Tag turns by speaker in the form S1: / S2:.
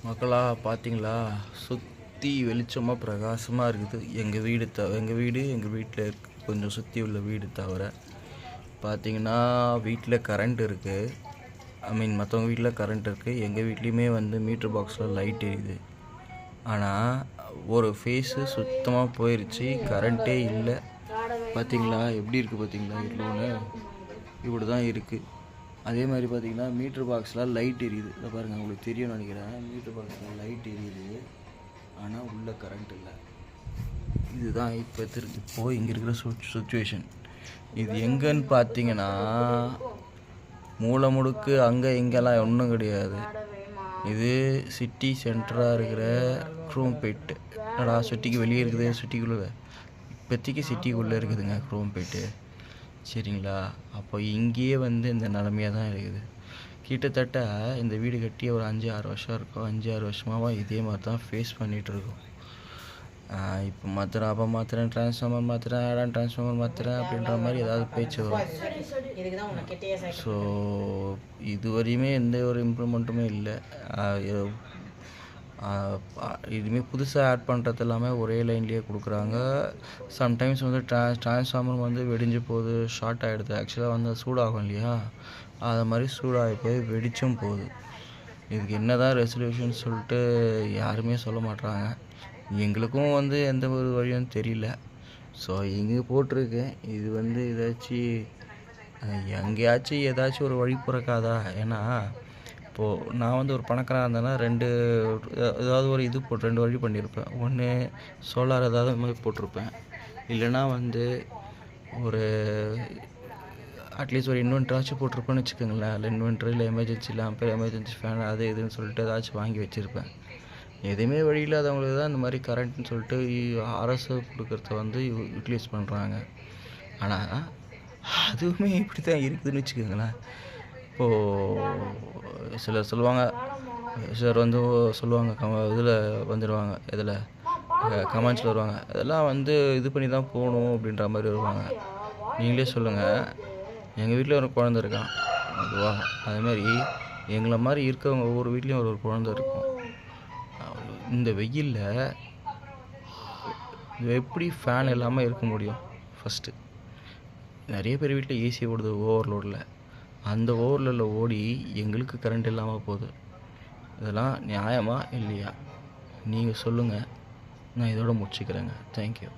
S1: மக்களா பார்த்தீங்களா, சுற்றி வெளிச்சமாக பிரகாசமாக இருக்குது. எங்கள் வீட்டில் கொஞ்சம் சுற்றி உள்ள வீடு தவிர பார்த்தீங்கன்னா வீட்டில் கரண்ட் இருக்குது. மற்றவங்க வீட்டில் கரண்ட் இருக்குது. எங்கள் வீட்லேயுமே வந்து மீட்ரு பாக்ஸில் லைட் எரியுது. ஆனால் ஒரு ஃபேஸு சுத்தமாக போயிடுச்சு, கரண்ட்டே இல்லை. பார்த்தீங்களா எப்படி இருக்குது? பார்த்தீங்களா வீட்டில் ஒன்று இப்படி தான் இருக்குது. அதே மாதிரி பார்த்தீங்கன்னா மீட்ரு பாக்ஸில் லைட் எரியுது. இதை பாருங்கள், உங்களுக்கு தெரியும்னு நினைக்கிறேன். மீட்ரு பாக்ஸில் லைட் எரியுது, ஆனால் உள்ளே கரண்ட் இல்லை. இதுதான் இப்போது இங்கே இருக்கிற சுச்சுவேஷன். இது எங்கன்னு பார்த்தீங்கன்னா மூளை முடுக்கு அங்கே இங்கெல்லாம் ஒன்றும் கிடையாது. இது சிட்டி சென்டராக இருக்கிற குரோம்பேட்டு. என்னடா சிட்டிக்கு வெளியே இருக்குது, சிட்டிக்குள்ளே இப்போதைக்கு சிட்டிக்குள்ளே இருக்குதுங்க குரோம்பேட்டு. சரிங்களா? அப்போ இங்கேயே வந்து இந்த நிலமையாக தான் இருக்குது. கிட்டத்தட்ட இந்த வீடு கட்டி ஒரு 5-6 வருஷம் இருக்கும். 5-6 வருஷமாக இதே மாதிரி தான் ஃபேஸ் பண்ணிகிட்ருக்கோம். இப்போ மாற்றுறேன் ட்ரான்ஸ்ஃபார்மர் மாற்றுறேன் அப்படின்ற மாதிரி ஏதாவது பேச்சு வரும். ஸோ இதுவரையுமே எந்த ஒரு இம்ப்ரூவ்மெண்ட்டுமே இல்லை. இதுமாரி புதுசாக ஆட் பண்ணுறது எல்லாமே ஒரே லைன்லேயே கொடுக்குறாங்க. சம்டைம்ஸ் வந்து ட்ரான்ஸ்ஃபார்மர் வந்து வெடிஞ்சு போகுது, ஷார்ட் ஆகிடுது. ஆக்சுவலாக வந்து சூடாகும் இல்லையா, அது மாதிரி சூடாகி போய் வெடிச்சும் போகுது. இதுக்கு என்ன தான் ரெசல்யூஷன் சொல்லிட்டு யாருமே சொல்ல மாட்றாங்க. எங்களுக்கும் வந்து எந்த ஒரு வழியும் தெரியல. ஸோ இங்கே போட்டிருக்கேன். இது வந்து எங்கேயாச்சும் ஏதாச்சும் ஒரு வழி பிறக்காதா? ஏன்னா இப்போது நான் வந்து ஒரு பணக்காரனாக இருந்தேன்னா ஏதாவது ஒரு இது போட்டு 2 வழி பண்ணியிருப்பேன். ஒன்று சோலார் ஏதாவது மாதிரி போட்டிருப்பேன், இல்லைனா வந்து ஒரு அட்லீஸ்ட் ஒரு இன்வெர்ட்டராச்சும் போட்டிருப்பேன்னு வச்சுக்கோங்களேன். இல்லை இன்வெர்ட்டர், இல்லை எமர்ஜென்சி லேம்பு, எமர்ஜென்சி ஃபேன், அது இதுன்னு சொல்லிட்டு ஏதாச்சும் வாங்கி வச்சுருப்பேன். எதுவுமே வழி இல்லாதவங்களுக்கு தான் இந்த மாதிரி கரண்ட்னு சொல்லிட்டு அரசு கொடுக்குறத வந்து யூட்டிலைஸ் பண்ணுறாங்க. ஆனால் அதுவுமே இப்படி தான் இருக்குதுன்னு வச்சுக்கோங்களேன். இப்போது சிலர் சொல்லுவாங்க, இதில் வந்துடுவாங்க, கமெண்ட்ஸில் வருவாங்க, இதெல்லாம் வந்து இது பண்ணி தான் போகணும் அப்படின்ற மாதிரி வருவாங்க. நீங்களே சொல்லுங்கள், எங்கள் வீட்டில் ஒரு குழந்தை இருக்கான் அதுவா, அதேமாதிரி எங்களை மாதிரி இருக்கவங்க ஒவ்வொரு வீட்லேயும் ஒரு குழந்தை இருக்கும். இந்த வெயிலில் எப்படி ஃபேன் இல்லாமல் இருக்க முடியும்? ஃபஸ்ட்டு நிறைய பேர் வீட்டில் ஏசி ஓடுது ஓவர்லோடில். அந்த ஓவர்லோடில் ஓடி எங்களுக்கு கரண்ட் இல்லாமல் போகுது. இதெல்லாம் நியாயமா இல்லையா? நீங்கள் சொல்லுங்கள். நான் இதோட முடிச்சுக்கிறேங்க. தேங்க்யூ.